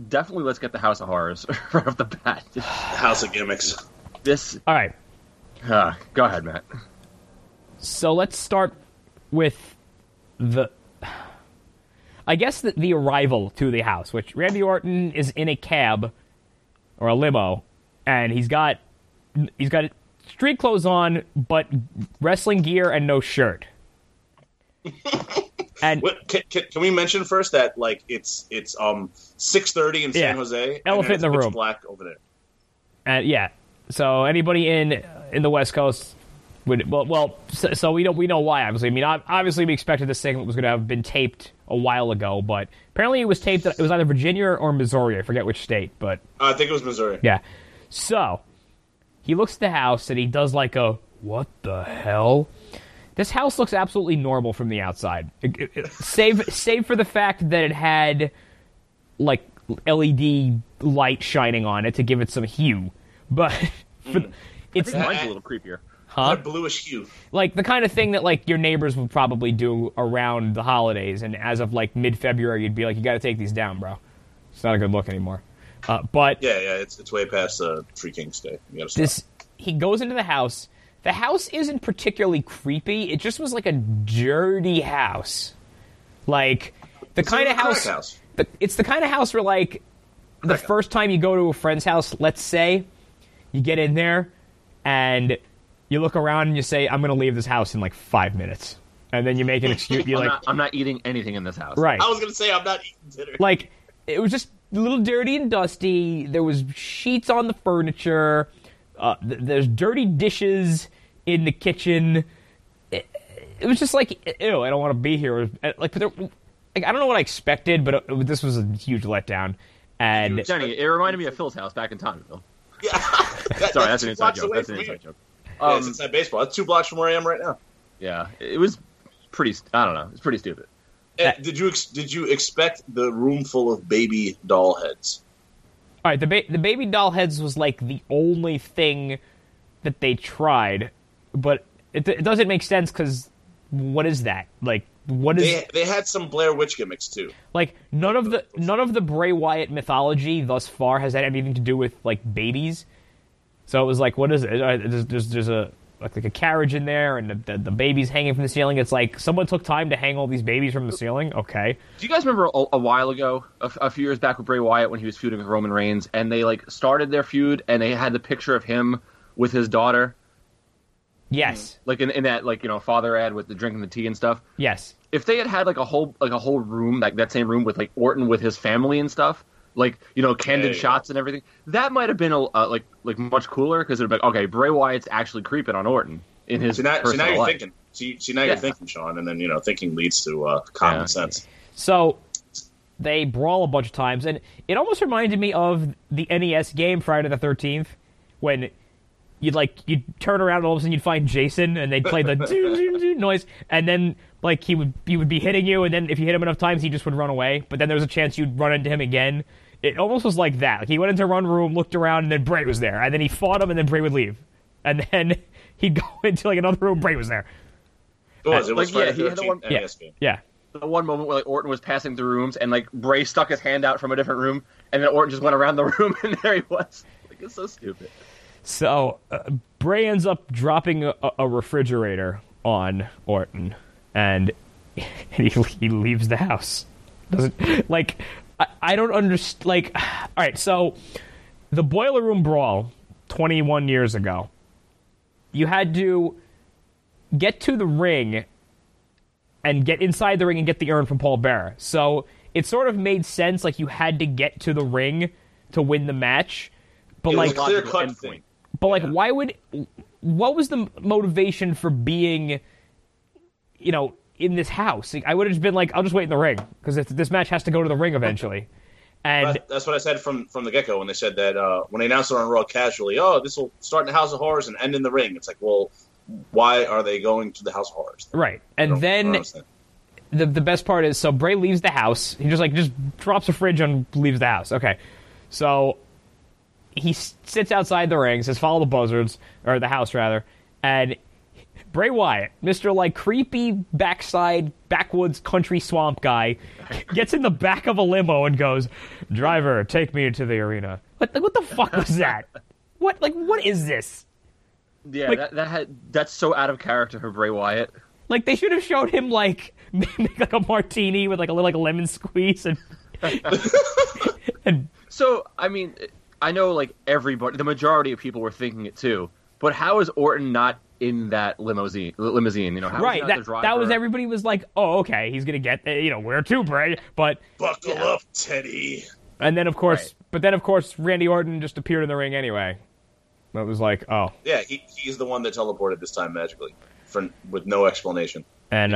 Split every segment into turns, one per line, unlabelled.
definitely let's get the House of Horrors right off the bat.
House of Gimmicks.
All right.
Go ahead, Matt.
So let's start with I guess the arrival to the house, which Randy Orton is in a cab or a limo, and he's got street clothes on, but wrestling gear and no shirt. And
can we mention first that like it's 6:30 in San Jose,
elephant in the room,
black over there,
and so anybody in the West Coast would so we know why. Obviously, I mean, obviously we expected this segment was going to have been taped a while ago, but apparently it was taped. It was either Virginia or Missouri. I forget which state, but
I think it was Missouri.
Yeah. So he looks at the house and he does like a what the hell. This house looks absolutely normal from the outside, save for the fact that it had like LED light shining on it to give it some hue. But
it's mine's a little creepier.
Huh?
A bluish hue,
like the kind of thing that like your neighbors would probably do around the holidays. And as of like mid-February, you'd be like, "You got to take these down, bro. It's not a good look anymore." But
yeah, it's way past Three Kings Day.
He goes into the house. The house isn't particularly creepy. It just was like a dirty house. Like the kind of house. It's the kind of house where like the first time you go to a friend's house, let's say, you get in there and you look around and you say, "I'm going to leave this house in like 5 minutes," and then you make an excuse.
I'm not eating anything in this house.
Right.
I was going to say I'm not eating dinner.
Like it was just a little dirty and dusty. There was sheets on the furniture. There's dirty dishes in the kitchen. It was just like, ew, I don't want to be here. Like, I don't know what I expected, but this was a huge letdown. And
Jenny, it reminded me of Phil's house back in Tonneville.
Yeah.
Sorry, that's an inside joke. That's an inside joke.
It's inside baseball. That's 2 blocks from where I am right now.
Yeah, it was pretty. I don't know. It's pretty stupid.
Did you expect the room full of baby doll heads?
All right, the baby doll heads was like the only thing that they tried, but it doesn't make sense because what is that? Like, what is?
They had some Blair Witch gimmicks too.
Like none of the Bray Wyatt mythology thus far has had anything to do with like babies. So it was like, what is it? There's a carriage in there, and the baby's hanging from the ceiling. It's like someone took time to hang all these babies from the ceiling. Okay.
Do you guys remember a while ago, a few years back with Bray Wyatt when he was feuding with Roman Reigns, and they like started their feud, and they had the picture of him with his daughter?
Yes.
Like in that father ad with the drinking the tea and stuff.
Yes.
If they had like a whole room, like that same room with like Orton with his family and stuff, like candid shots and everything, that might have been like much cooler because it'd be like, okay, Bray Wyatt's actually creeping on Orton in his personal
now you're
life.
thinking. Now you're thinking, Sean, and then thinking leads to common sense.
So they brawl a bunch of times, and it almost reminded me of the NES game Friday the 13th when you'd turn around and all of a sudden you'd find Jason and they'd play the noise, and then like he would be hitting you, and then if you hit him enough times he just would run away, but then there was a chance you'd run into him again. It almost was like that. Like he went into one room, looked around, and then Bray was there, and then he fought him, and then Bray would leave, and then he'd go into like another room, Bray was there.
It was Friday the 13th NES game.
Yeah.
The one moment where like Orton was passing through rooms and like Bray stuck his hand out from a different room, and then Orton just went around the room and there he was. Like, it's so stupid.
So Bray ends up dropping a refrigerator on Orton, and he leaves the house. Doesn't like I don't understand. Like, all right, so the Boiler Room Brawl 21 years ago, you had to get to the ring and get inside the ring and get the urn from Paul Bearer. So it sort of made sense, like you had to get to the ring to win the match. But
it
like
was a clear-cut thing.
But like, what was the motivation for being, in this house? Like, I would have just been like, I'll just wait in the ring because this match has to go to the ring eventually. And
that's what I said from the get-go when they said that when they announced it on Raw casually, this will start in the House of Horrors and end in the ring. It's like, well, why are they going to the House of Horrors?
Right. And then the best part is, so Bray leaves the house. He just drops a fridge and leaves the house. Okay. So he sits outside the ring, says, follow the buzzards, or the house rather, and Bray Wyatt, Mr. like creepy backside backwoods country swamp guy, gets in the back of a limo and goes, "Driver, take me into the arena." What the fuck was that? What is this?
Yeah,
Like,
that's so out of character for Bray Wyatt.
Like, they should have showed him like make like a martini with like a little like lemon squeeze and and
So, I mean, I know like everybody, the majority of people were thinking it too. But how is Orton not in that limousine? You know, how
right.
is he not the driver?
That was everybody was like, "Oh, okay, he's gonna get where to, Bray." But
buckle up, Teddy.
And then of course, Randy Orton just appeared in the ring anyway. It was like, oh
yeah, he's the one that teleported this time magically, with no explanation.
And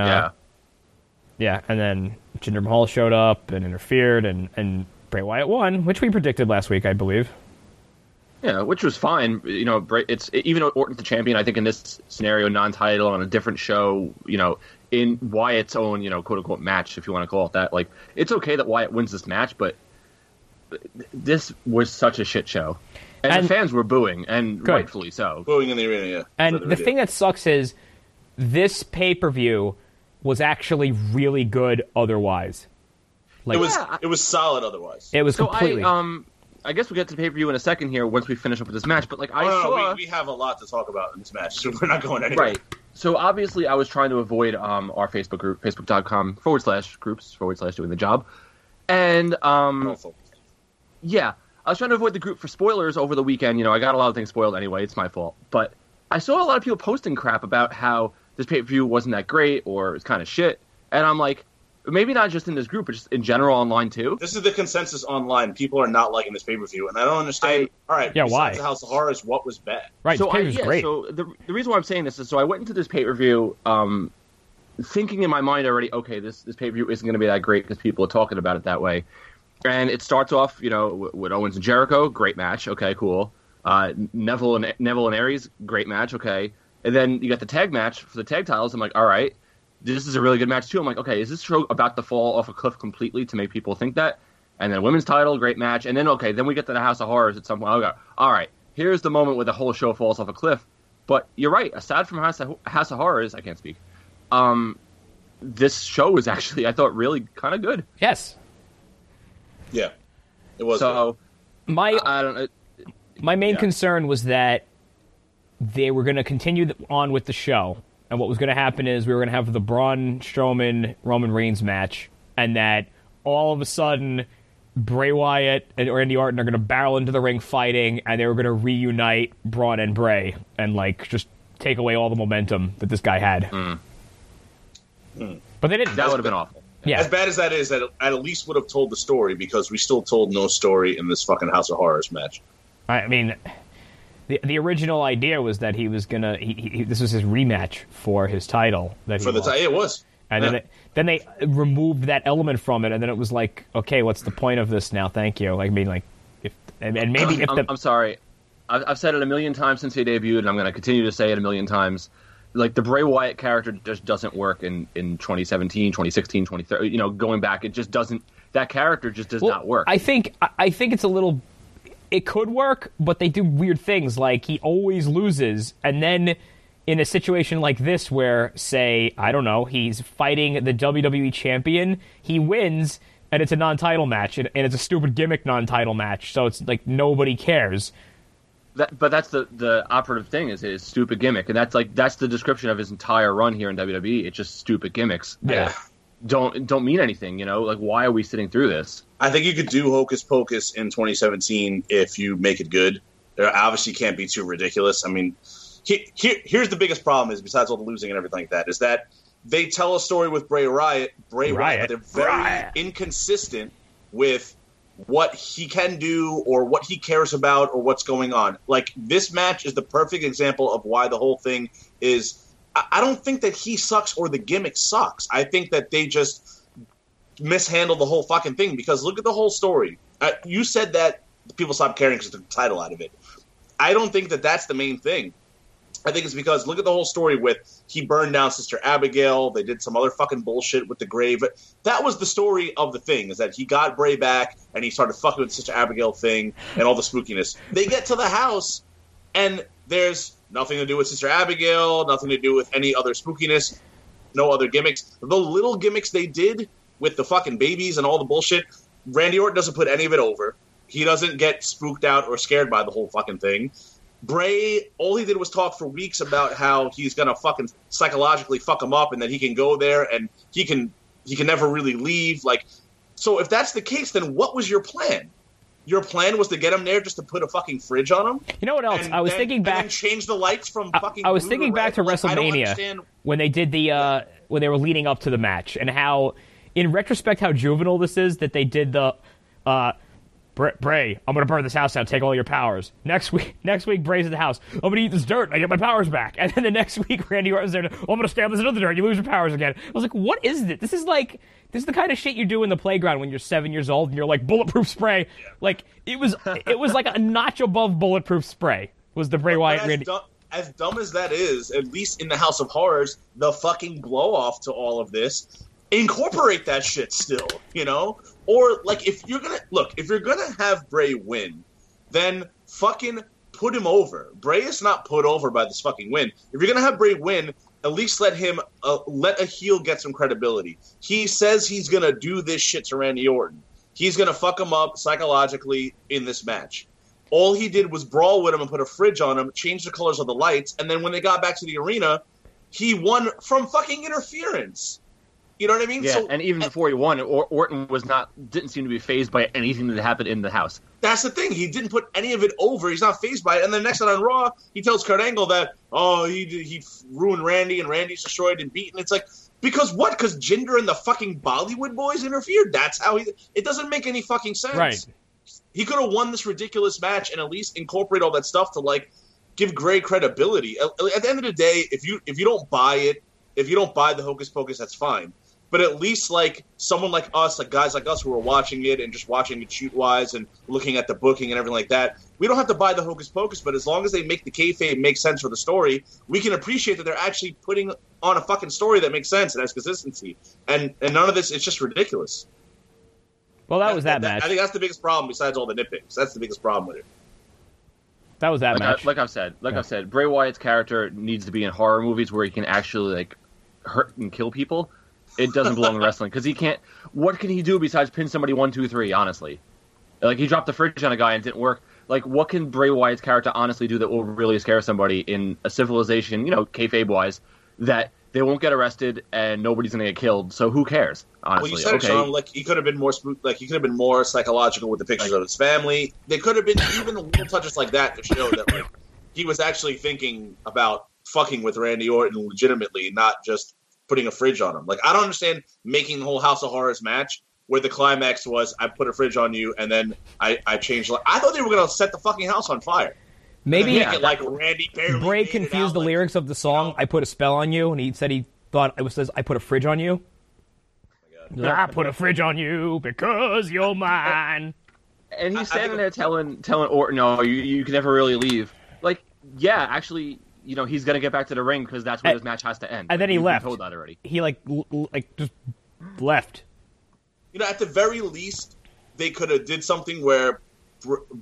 yeah, and then Jinder Mahal showed up and interfered, and Bray Wyatt won, which we predicted last week, I believe.
Yeah, which was fine. You know, it's even though Orton's the champion, I think in this scenario, non-title on a different show, you know, in Wyatt's own, you know, quote unquote match, if you want to call it that, like, it's okay that Wyatt wins this match, but this was such a shit show, and the fans were booing, and rightfully so.
Booing in the arena, yeah.
And the thing that sucks is this pay-per-view was actually really good otherwise. Like,
it was solid otherwise.
It was completely.
I guess we'll get to the pay-per-view in a second here once we finish up with this match, but like
we have a lot to talk about in this match, so we're not going anywhere.
Right. So obviously I was trying to avoid our Facebook group, facebook.com/groups/doing the job. And yeah, I was trying to avoid the group for spoilers over the weekend. You know, I got a lot of things spoiled anyway, it's my fault. But I saw a lot of people posting crap about how this pay-per-view wasn't that great or it's kind of shit. And I'm like, maybe not just in this group, but just in general online too.
This is the consensus online. People are not liking this pay-per-view, and I don't understand. All right,
yeah, why?
The House of Horrors, what was bad?
Right,
so
this pay-per-view's great.
So the reason why I'm saying this is, so I went into this pay-per-view thinking in my mind already, okay, this pay-per-view isn't going to be that great because people are talking about it that way. And it starts off, you know, with Owens and Jericho, great match, okay, cool. Neville and Aries, great match, okay. And then you got the tag match for the tag titles. I'm like, all right, this is a really good match too. I'm like, okay, is this show about to fall off a cliff completely to make people think that? And then women's title, great match. And then, okay, then we get to the House of Horrors at some point. I go, all right, here's the moment where the whole show falls off a cliff. But you're right, aside from House of Horrors, I can't speak, this show was actually, I thought, really kind of good.
Yes.
Yeah, it was.
So,
good.
My main concern was that they were going to continue on with the show, and what was going to happen is we were going to have the Braun Strowman Roman Reigns match, and that all of a sudden Bray Wyatt and Randy Orton are going to barrel into the ring fighting, and they were going to reunite Braun and Bray and like just take away all the momentum that this guy had. But they didn't.
That would have been awful.
Yeah.
As bad as that is, that at least would have told the story, because we still told no story in this fucking House of Horrors match.
I mean, the original idea was that he was gonna. This was his rematch for his title.
It was.
And then they removed that element from it, and then it was like, okay, what's the point of this now? Thank you. Like, I mean, like,
I'm sorry. I've said it a million times since he debuted, and I'm going to continue to say it a million times. Like, the Bray Wyatt character just doesn't work in 2017, 2016, 2013. You know, going back, it just doesn't. That character just does not work.
I think it's a little. It could work, but they do weird things. Like, he always loses, and then in a situation like this, where, say, I don't know, he's fighting the WWE champion, he wins, and it's a non-title match, and it's a stupid gimmick non-title match. So it's like nobody cares.
But that's the operative thing, is his stupid gimmick, and that's the description of his entire run here in WWE. It's just stupid gimmicks.
Yeah,
don't mean anything. You know, like, why are we sitting through this?
I think you could do Hocus Pocus in 2017 if you make it good. There obviously can't be too ridiculous. I mean, here's the biggest problem is, besides all the losing and everything like that, is that they tell a story with Bray Wyatt, but they're very inconsistent with what he can do or what he cares about or what's going on. Like, this match is the perfect example of why the whole thing is... I don't think that he sucks or the gimmick sucks. I think that they just mishandled the whole fucking thing, because look at the whole story. You said that people stopped caring because they took the title out of it. I don't think that that's the main thing. I think it's because, look at the whole story with, he burned down Sister Abigail, they did some other fucking bullshit with the grave. That was the story of the thing, is that he got Bray back, and he started fucking with Sister Abigail thing, and all the spookiness. They get to the house, and There's nothing to do with Sister Abigail, nothing to do with any other spookiness, no other gimmicks. The little gimmicks they did with the fucking babies and all the bullshit, Randy Orton doesn't put any of it over. He doesn't get spooked out or scared by the whole fucking thing. Bray, all he did was talk for weeks about how he's gonna fucking psychologically fuck him up, and that he can go there and he can never really leave. Like, so if that's the case, then what was your plan? Your plan was to get him there just to put a fucking fridge on him?
You know what else? I was thinking back.
And then change the lights from fucking.
I was thinking back to WrestleMania when they did the when they were leading up to the match, and how, in retrospect, how juvenile this is that they did the. Bray, I'm going to burn this house down, take all your powers. Next week, Bray's in the house. I'm going to eat this dirt, I get my powers back. And then the next week, Randy Orton's there, I'm going to stab this another dirt, you lose your powers again. I was like, what is this? This is the kind of shit you do in the playground when you're 7 years old and you're like, bulletproof spray. Yeah. Like, it was like a notch above bulletproof spray, was the Bray Wyatt Randy.
As dumb as that is, at least in the House of Horrors, the fucking blow-off to all of this, incorporate that shit still, you know? Or, like, if you're gonna have Bray win, then fucking put him over. Bray is not put over by this fucking win. If you're gonna have Bray win, at least let a heel get some credibility. He says he's gonna do this shit to Randy Orton. He's gonna fuck him up psychologically in this match. All he did was brawl with him and put a fridge on him, change the colors of the lights, and then when they got back to the arena, he won from fucking interference. You know what I mean?
Yeah, and even before he won, Orton didn't seem to be fazed by anything that happened in the house.
That's the thing. He didn't put any of it over. He's not fazed by it. And then next night on Raw, he tells Kurt Angle that, he ruined Randy and Randy's destroyed and beaten. It's like, because what? Because Jinder and the fucking Bollywood boys interfered? That's how it doesn't make any fucking sense.
Right.
He could have won this ridiculous match and at least incorporate all that stuff to, like, give Gray credibility. At the end of the day, if you don't buy it, if you don't buy the hocus pocus, that's fine. But at least, like, someone like us, like guys like us who are watching it and just watching it shoot-wise and looking at the booking and everything like that, we don't have to buy the hocus pocus, but as long as they make the kayfabe make sense for the story, we can appreciate that they're actually putting on a fucking story that makes sense and has consistency. And none of this, it's just ridiculous.
Well, that was that match.
I think that's the biggest problem besides all the nitpicks. That's the biggest problem with it.
That was that match.
Like I've said, Bray Wyatt's character needs to be in horror movies where he can actually, like, hurt and kill people. It doesn't belong in wrestling because he can't. What can he do besides pin somebody 1, 2, 3? Honestly, like, he dropped the fridge on a guy and it didn't work. Like, what can Bray Wyatt's character honestly do that will really scare somebody in a civilization, kayfabe wise, that they won't get arrested and nobody's gonna get killed? So who cares? Honestly,
well, you said it, Sean, like, he could have been more he could have been more psychological with the pictures of his family. They could have been even little touches like that to show that, like, he was actually thinking about fucking with Randy Orton legitimately, not just putting a fridge on him. Like, I don't understand making the whole House of Horrors match where the climax was I put a fridge on you and then I changed. I thought they were going to set the fucking house on fire.
Maybe
like Randy
Bray confused the lyrics of the song "I Put a Spell on You," and he said he thought it says "I put a fridge on you." Oh, I put a fridge on you because you're mine.
And he's standing there telling Orton, "No, you can never really leave." Like, yeah, actually. He's going to get back to the ring because that's where his match has to end.
And then he left.
Told that already.
He, just left.
At the very least, they could have did something where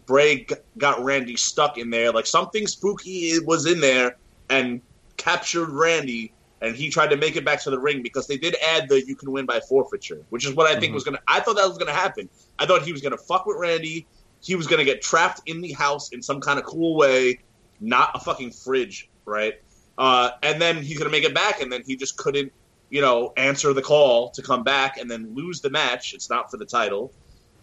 Bray got Randy stuck in there. Like, something spooky was in there and captured Randy, and he tried to make it back to the ring because they did add the you can win by forfeiture, which is what I think was going to... I thought that was going to happen. I thought he was going to fuck with Randy. He was going to get trapped in the house in some kind of cool way, not a fucking fridge. Right, and then he's gonna make it back, and then he just couldn't, answer the call to come back, and then lose the match. It's not for the title,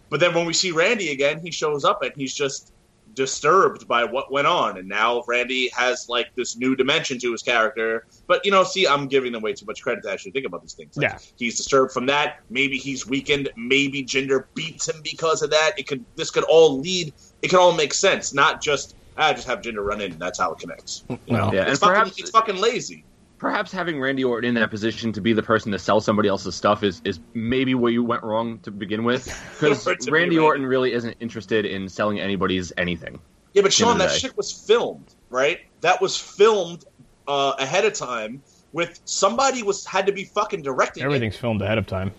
but then when we see Randy again, he shows up and he's just disturbed by what went on, and now Randy has, like, this new dimension to his character. But I'm giving them way too much credit to actually think about these things. Like,
yeah,
he's disturbed from that. Maybe he's weakened. Maybe Jinder beats him because of that. This could all lead. It could all make sense, not just. Just have Jinder run in. That's how it connects.
Well,
yeah,
it's fucking lazy.
Perhaps having Randy Orton in that position to be the person to sell somebody else's stuff is maybe where you went wrong to begin with. Because Randy Orton really isn't interested in selling anybody's anything.
Yeah, but Sean, that shit was filmed, right? That was filmed ahead of time with somebody had to be fucking directing.
Everything's filmed ahead of time.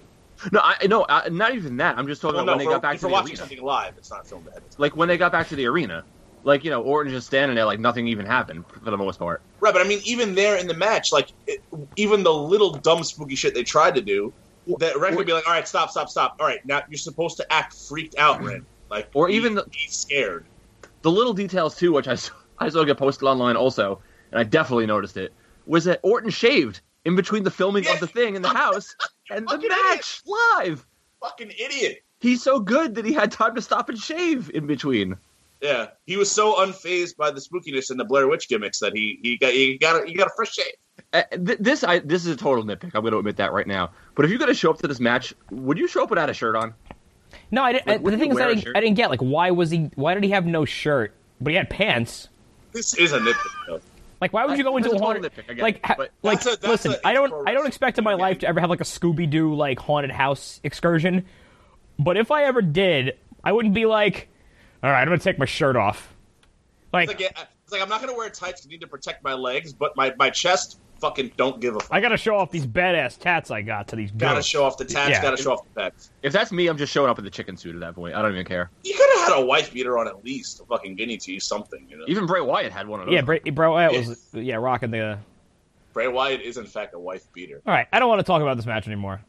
No, not even that. I'm just talking about when they got back to the arena.
Watching something live, it's not filmed ahead of time.
Like when they got back to the arena. Like, Orton's just standing there like nothing even happened for the most part.
Right, but I mean, even there in the match, like, even the little dumb spooky shit they tried to do, that Ren could be like, all right, stop. All right, now you're supposed to act freaked out, Ren. Like,
or even
he's scared.
The little details, too, which I saw get posted online also, and I definitely noticed it, was that Orton shaved in between the filming of the thing in the house and the match live.
Fucking idiot.
He's so good that he had time to stop and shave in between.
Yeah, he was so unfazed by the spookiness and the Blair Witch gimmicks that he got a fresh shave.
This is a total nitpick. I'm going to admit that right now. But if you're going to show up to this match, would you show up without a shirt on?
No, I didn't. The thing is, I didn't get, like, why did he have no shirt, but he had pants?
This is a nitpick, though.
Like, why would you go into a haunted? Listen, I don't expect in my life to ever have like a Scooby Doo like haunted house excursion. But if I ever did, I wouldn't be like, all right, I'm gonna take my shirt off. Like,
it's like I'm not gonna wear tights to need to protect my legs, but my chest fucking don't give a fuck.
I gotta show off these badass tats I got to these girls.
Gotta show off the tats, gotta show off the pecs.
If that's me, I'm just showing up in the chicken suit at that point. I don't even care.
You could have had a wife beater on at least, a fucking guinea tee, something,
Even Bray Wyatt had one of those.
Yeah, Bray Wyatt was rocking the...
Bray Wyatt is, in fact, a wife beater.
All right, I don't want to talk about this match anymore.